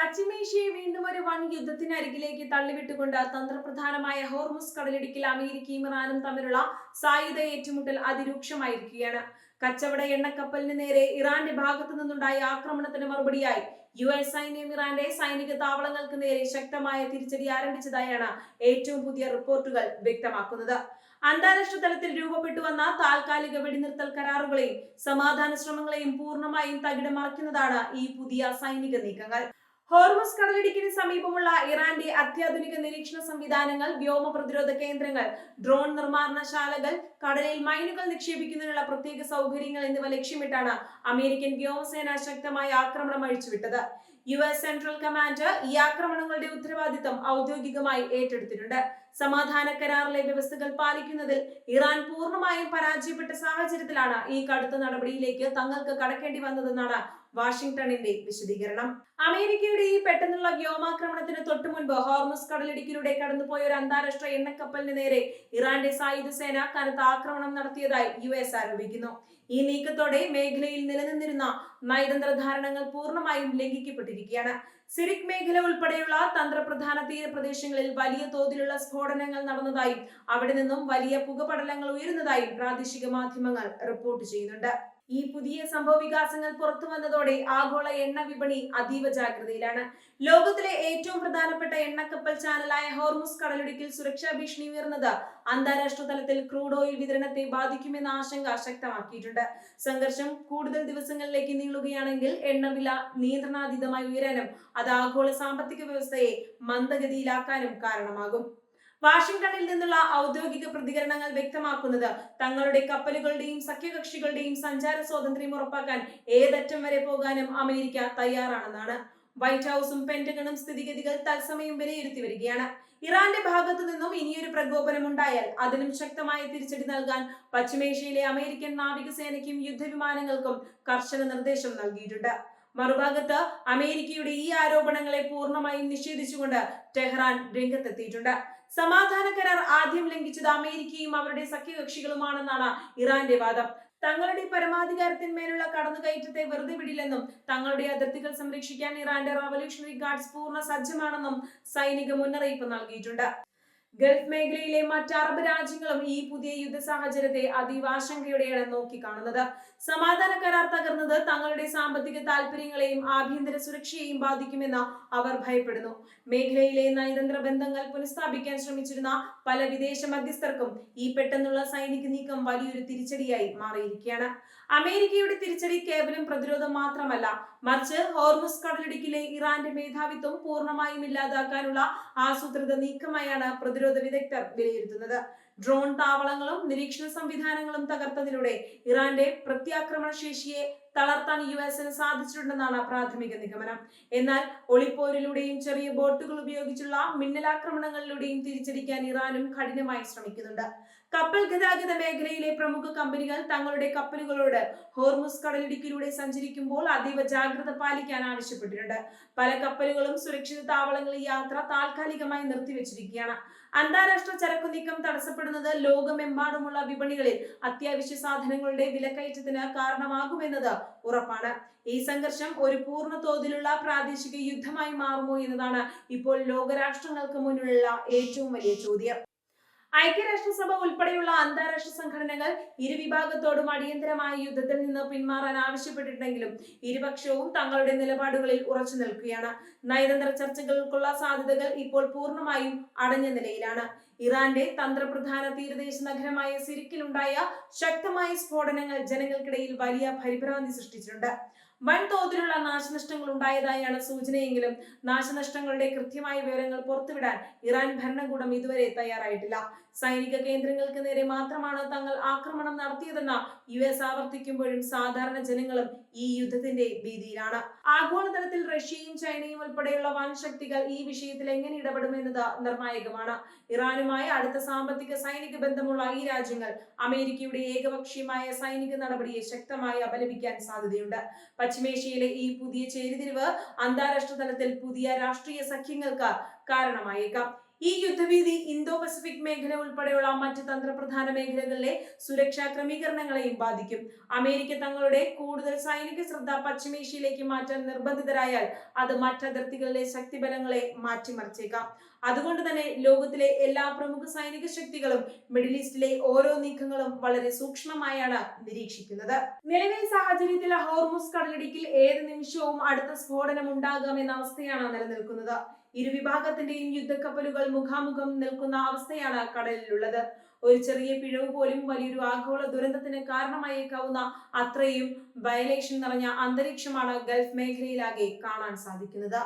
പശ്ചിമേഷ്യയെ വീണ്ടും ഒരു വൻ യുദ്ധത്തിനരികിലേക്ക് തള്ളിവിട്ടുകൊണ്ട് തന്ത്രപ്രധാനമായ ഹോർമുസ് കടലിടുക്കിൽ അമേരിക്കയും ഇറാനും തമ്മിലുള്ള സായുധ ഏറ്റുമുട്ടൽ അതിരൂക്ഷമായിരിക്കുകയാണ്. കച്ചവട എണ്ണക്കപ്പലിന് നേരെ ഇറാന്റെ ഭാഗത്തു നിന്നുണ്ടായ ആക്രമണത്തിന് മറുപടിയായി US സൈന്യം ഇറാന്റെ സൈനിക താവളങ്ങൾക്ക് നേരെ ശക്തമായ തിരിച്ചടി ആരംഭിച്ചതായാണ് ഏറ്റവും പുതിയ റിപ്പോർട്ടുകൾ വ്യക്തമാക്കുന്നത്. അന്താരാഷ്ട്ര തലത്തിൽ രൂപപ്പെട്ടു വന്ന താൽക്കാലിക വെടിനിർത്തൽ കരാറുകളെയും സമാധാന ശ്രമങ്ങളെയും പൂർണ്ണമായും തകിടം മറിക്കുന്നതാണ് ഈ പുതിയ സൈനിക നീക്കങ്ങൾ. ഹോർമുസ് കടലിടുക്കിന് സമീപമുള്ള ഇറാന്റെ അത്യാധുനിക നിരീക്ഷണ സംവിധാനങ്ങൾ, വ്യോമ പ്രതിരോധ കേന്ദ്രങ്ങൾ, ഡ്രോൺ നിർമ്മാണശാലകൾ, കടലിൽ മൈനുകൾ നിക്ഷേപിക്കുന്നതിനുള്ള പ്രത്യേക സൗകര്യങ്ങൾ എന്നിവ ലക്ഷ്യമിട്ടാണ് അമേരിക്കൻ വ്യോമസേന ശക്തമായ ആക്രമണം അഴിച്ചുവിട്ടത്. US സെൻട്രൽ കമാൻഡ് ഈ ആക്രമണങ്ങളുടെ ഉത്തരവാദിത്തം ഔദ്യോഗികമായി ഏറ്റെടുത്തിട്ടുണ്ട്. സമാധാന കരാറിലെ വ്യവസ്ഥകൾ പാലിക്കുന്നതിൽ ഇറാൻ പൂർണ്ണമായും പരാജയപ്പെട്ട സാഹചര്യത്തിലാണ് ഈ കടുത്ത നടപടിയിലേക്ക് തങ്ങൾക്ക് കടക്കേണ്ടി വന്നതെന്നാണ് വാഷിംഗ്ടണിന്റെ വിശദീകരണം. അമേരിക്കയുടെ ഈ പെട്ടെന്നുള്ള വ്യോമാക്രമണത്തിന് തൊട്ടു മുൻപ് ഹോർമുസ് കടലിടുക്കിലൂടെ കടന്നുപോയ ഒരു അന്താരാഷ്ട്ര എണ്ണക്കപ്പലിന് നേരെ ഇറാന്റെ സായുധ സേന കനത്ത ആക്രമണം നടത്തിയതായി US ആരോപിക്കുന്നു. ഈ നീക്കത്തോടെ മേഖലയിൽ നിലനിന്നിരുന്ന നയതന്ത്ര ധാരണകൾ പൂർണ്ണമായും ലംഘിക്കപ്പെട്ടിരിക്കുകയാണ്. സിറിക് മേഖല ഉൾപ്പെടെയുള്ള തന്ത്രപ്രധാന തീരപ്രദേശങ്ങളിൽ വലിയ തോതിലുള്ള സ്ഫോടനങ്ങൾ നടന്നതായും അവിടെ നിന്നും വലിയ പുകപടലങ്ങൾ ഉയരുന്നതായും പ്രാദേശിക മാധ്യമങ്ങൾ റിപ്പോർട്ട് ചെയ്യുന്നുണ്ട്. ഈ പുതിയ സംഭവ വികാസങ്ങൾ പുറത്തു വന്നതോടെ ആഗോള എണ്ണ വിപണി അതീവ ജാഗ്രതയിലാണ്. ലോകത്തിലെ ഏറ്റവും പ്രധാനപ്പെട്ട എണ്ണക്കപ്പൽ ചാനലായ ഹോർമുസ് കടലിടുക്കിൽ സുരക്ഷാ ഭീഷണി ഉയർന്നത് അന്താരാഷ്ട്ര തലത്തിൽ ക്രൂഡ് ഓയിൽ വിതരണത്തെ ബാധിക്കുമെന്ന ആശങ്ക ശക്തമാക്കിയിട്ടുണ്ട്. സംഘർഷം കൂടുതൽ ദിവസങ്ങളിലേക്ക് നീളുകയാണെങ്കിൽ എണ്ണവില നിയന്ത്രണാതീതമായി ഉയരാനും അത് ആഗോള സാമ്പത്തിക വ്യവസ്ഥയെ മന്ദഗതിയിലാക്കാനും കാരണമാകും. വാഷിംഗ്ടണിൽ നിന്നുള്ള ഔദ്യോഗിക പ്രതികരണങ്ങൾ വ്യക്തമാക്കുന്നത് തങ്ങളുടെ കപ്പലുകളുടെയും സഖ്യകക്ഷികളുടെയും സഞ്ചാര സ്വാതന്ത്ര്യം ഉറപ്പാക്കാൻ ഏതറ്റം വരെ പോകാനും അമേരിക്ക തയ്യാറാണെന്നാണ്. വൈറ്റ് ഹൌസും പെന്റഗണും സ്ഥിതിഗതികൾ തത്സമയം വിലയിരുത്തി വരികയാണ്. ഇറാന്റെ ഭാഗത്തു നിന്നും ഇനിയൊരു പ്രകോപനം ഉണ്ടായാൽ അതിനും ശക്തമായ തിരിച്ചടി നൽകാൻ പശ്ചിമേഷ്യയിലെ അമേരിക്കൻ നാവികസേനയ്ക്കും യുദ്ധവിമാനങ്ങൾക്കും കർശന നിർദ്ദേശം നൽകിയിട്ടുണ്ട്. മറുഭാഗത്ത് അമേരിക്കയുടെ ഈ ആരോപണങ്ങളെ പൂർണ്ണമായും നിഷേധിച്ചുകൊണ്ട് ടെഹ്റാൻ രംഗത്തെത്തിയിട്ടുണ്ട്. സമാധാന കരാർ ആദ്യം ലംഘിച്ചത് അമേരിക്കയും അവരുടെ സഖ്യകക്ഷികളുമാണെന്നാണ് ഇറാന്റെ വാദം. തങ്ങളുടെ പരമാധികാരത്തിന്മേലുള്ള കടന്നുകയറ്റത്തെ വെറുതെ വിടില്ലെന്നും തങ്ങളുടെ അതിർത്തികൾ സംരക്ഷിക്കാൻ ഇറാന്റെ റവല്യൂഷണറി ഗാർഡ്സ് പൂർണ്ണ സജ്ജമാണെന്നും സൈനിക മുന്നറിയിപ്പ് നൽകിയിട്ടുണ്ട്. ഗൾഫ് മേഖലയിലെ മറ്റ് അറബ് രാജ്യങ്ങളും ഈ പുതിയ യുദ്ധ സാഹചര്യത്തെ അതീവ ആശങ്കയോടെയാണ് നോക്കിക്കാണുന്നത്. സമാധാന കരാർ തകർന്നത് തങ്ങളുടെ സാമ്പത്തിക താൽപര്യങ്ങളെയും ആഭ്യന്തര സുരക്ഷയെയും ബാധിക്കുമെന്ന് അവർ ഭയപ്പെടുന്നു. മേഖലയിലെ നയതന്ത്ര ബന്ധങ്ങൾ പുനഃസ്ഥാപിക്കാൻ ശ്രമിച്ചിരുന്ന പല വിദേശ മധ്യസ്ഥർക്കും ഈ പെട്ടെന്നുള്ള സൈനിക നീക്കം വലിയൊരു തിരിച്ചടിയായി മാറിയിരിക്കുകയാണ്. അമേരിക്കയുടെ തിരിച്ചടി കേവലം പ്രതിരോധം മാത്രമല്ല, മറിച്ച് ഹോർമുസ് കടലിടുക്കിലെ ഇറാന്റെ മേധാവിത്വം പൂർണ്ണമായും ഇല്ലാതാക്കാനുള്ള ആസൂത്രിത നീക്കമായാണ് പ്രതിരോധ വിദഗ്ധർ വിലയിരുത്തുന്നത്. ഡ്രോൺ താവളങ്ങളും നിരീക്ഷണ സംവിധാനങ്ങളും തകർത്തതിലൂടെ ഇറാന്റെ പ്രത്യാക്രമണ ശേഷിയെ തളർത്താൻ US-ന് സാധിച്ചിട്ടുണ്ടെന്നാണ് പ്രാഥമിക നിഗമനം. എന്നാൽ ഒളിപ്പോരിലൂടെയും ചെറിയ ബോട്ടുകൾ ഉപയോഗിച്ചുള്ള മിന്നലാക്രമണങ്ങളിലൂടെയും തിരിച്ചടിക്കാൻ ഇറാനും കഠിനമായി ശ്രമിക്കുന്നുണ്ട്. കപ്പൽ ഗതാഗത മേഖലയിലെ പ്രമുഖ കമ്പനികൾ തങ്ങളുടെ കപ്പലുകളോട് ഹോർമുസ് കടലിടുക്കിലൂടെ സഞ്ചരിക്കുമ്പോൾ അതീവ ജാഗ്രത പാലിക്കാൻ ആവശ്യപ്പെട്ടിട്ടുണ്ട്. പല കപ്പലുകളും സുരക്ഷിത താവളങ്ങളിൽ യാത്ര താൽക്കാലികമായി നിർത്തിവെച്ചിരിക്കുകയാണ്. അന്താരാഷ്ട്ര ചരക്കു നീക്കം തടസ്സപ്പെടുന്നത് ലോകമെമ്പാടുമുള്ള വിപണികളിൽ അത്യാവശ്യ സാധനങ്ങളുടെ വിലക്കയറ്റത്തിന് കാരണമാകുമെന്നത് ഉറപ്പാണ്. ഈ സംഘർഷം ഒരു പൂർണ്ണ തോതിലുള്ള പ്രാദേശിക യുദ്ധമായി മാറുമോ എന്നതാണ് ഇപ്പോൾ ലോകരാഷ്ട്രങ്ങൾക്ക് മുന്നിലുള്ള ഏറ്റവും വലിയ ചോദ്യം. ഐക്യരാഷ്ട്രസഭ ഉൾപ്പെടെയുള്ള അന്താരാഷ്ട്ര സംഘടനകൾ ഇരുവിഭാഗത്തോടും അടിയന്തരമായ യുദ്ധത്തിൽ നിന്ന് പിന്മാറാൻ ആവശ്യപ്പെട്ടിട്ടുണ്ടെങ്കിലും ഇരുപക്ഷവും തങ്ങളുടെ നിലപാടുകളിൽ ഉറച്ചു നിൽക്കുകയാണ്. നയതന്ത്ര ചർച്ചകൾക്കുള്ള സാധ്യതകൾ ഇപ്പോൾ പൂർണ്ണമായും അടഞ്ഞ നിലയിലാണ്. ഇറാന്റെ തന്ത്രപ്രധാന തീരദേശ നഗരമായ സിറിക്കിലുണ്ടായ ശക്തമായ സ്ഫോടനങ്ങൾ ജനങ്ങൾക്കിടയിൽ വലിയ പരിഭ്രാന്തി സൃഷ്ടിച്ചിട്ടുണ്ട്. വൻതോതിലുള്ള നാശനഷ്ടങ്ങൾ ഉണ്ടായതായാണ് സൂചനയെങ്കിലും നാശനഷ്ടങ്ങളുടെ കൃത്യമായ വിവരങ്ങൾ പുറത്തുവിടാൻ ഇറാൻ ഭരണകൂടം ഇതുവരെ തയ്യാറായിട്ടില്ല. സൈനിക കേന്ദ്രങ്ങൾക്ക് നേരെ മാത്രമാണ് തങ്ങൾ ആക്രമണം നടത്തിയതെന്ന് US ആവർത്തിക്കുമ്പോഴും സാധാരണ ജനങ്ങളും ഈ യുദ്ധത്തിന്റെ ഭീതിയിലാണ്. ആഗോളതലത്തിൽ റഷ്യയും ചൈനയും ഉൾപ്പെടെയുള്ള വൻ ശക്തികൾ ഈ വിഷയത്തിൽ എങ്ങനെ ഇടപെടുമെന്നത് നിർണായകമാണ്. ഇറാനുമായി അടുത്ത സാമ്പത്തിക സൈനിക ബന്ധമുള്ള ഈ രാജ്യങ്ങൾ അമേരിക്കയുടെ ഏകപക്ഷീയമായ സൈനിക നടപടിയെ ശക്തമായി അപലപിക്കാൻ സാധ്യതയുണ്ട്. പശ്ചിമേഷ്യയിലെ ഈ പുതിയ ചേരിതിരിവ് അന്താരാഷ്ട്ര തലത്തിൽ പുതിയ രാഷ്ട്രീയ സഖ്യങ്ങൾക്ക് കാരണമായേക്കാം. ഈ യുദ്ധഭീതി ഇന്തോ പസഫിക് മേഖല ഉൾപ്പെടെയുള്ള മറ്റ് തന്ത്രപ്രധാന മേഖലകളിലെ സുരക്ഷാ ക്രമീകരണങ്ങളെയും ബാധിക്കും. അമേരിക്ക തങ്ങളുടെ കൂടുതൽ സൈനിക ശ്രദ്ധ പശ്ചിമേഷ്യയിലേക്ക് മാറ്റാൻ നിർബന്ധിതരായാൽ അത് മറ്റതിർത്തികളിലെ ശക്തിബലങ്ങളെ മാറ്റിമറിച്ചേക്കാം. അതുകൊണ്ട് തന്നെ ലോകത്തിലെ എല്ലാ പ്രമുഖ സൈനിക ശക്തികളും മിഡിൽ ഈസ്റ്റിലെ ഓരോ നീക്കങ്ങളും വളരെ സൂക്ഷ്മമായാണ് നിരീക്ഷിക്കുന്നത്. നിലവിലെ സാഹചര്യത്തിൽ ഹോർമുസ് കടലിടുക്കിൽ ഏത് നിമിഷവും അടുത്ത സ്ഫോടനം ഉണ്ടാകാമെന്ന അവസ്ഥയാണ് നിലനിൽക്കുന്നത്. ഇരുവിഭാഗത്തിന്റെയും യുദ്ധക്കപ്പലുകൾ മുഖാമുഖം നിൽക്കുന്ന അവസ്ഥയാണ് കടലിലുള്ളത്. ഒരു ചെറിയ പിഴവ് പോലും വലിയൊരു ആഗോള ദുരന്തത്തിന് കാരണമായേക്കാവുന്ന അത്രയും വയലേഷൻ നിറഞ്ഞ അന്തരീക്ഷമാണ് ഗൾഫ് മേഖലയിലാകെ കാണാൻ സാധിക്കുന്നത്.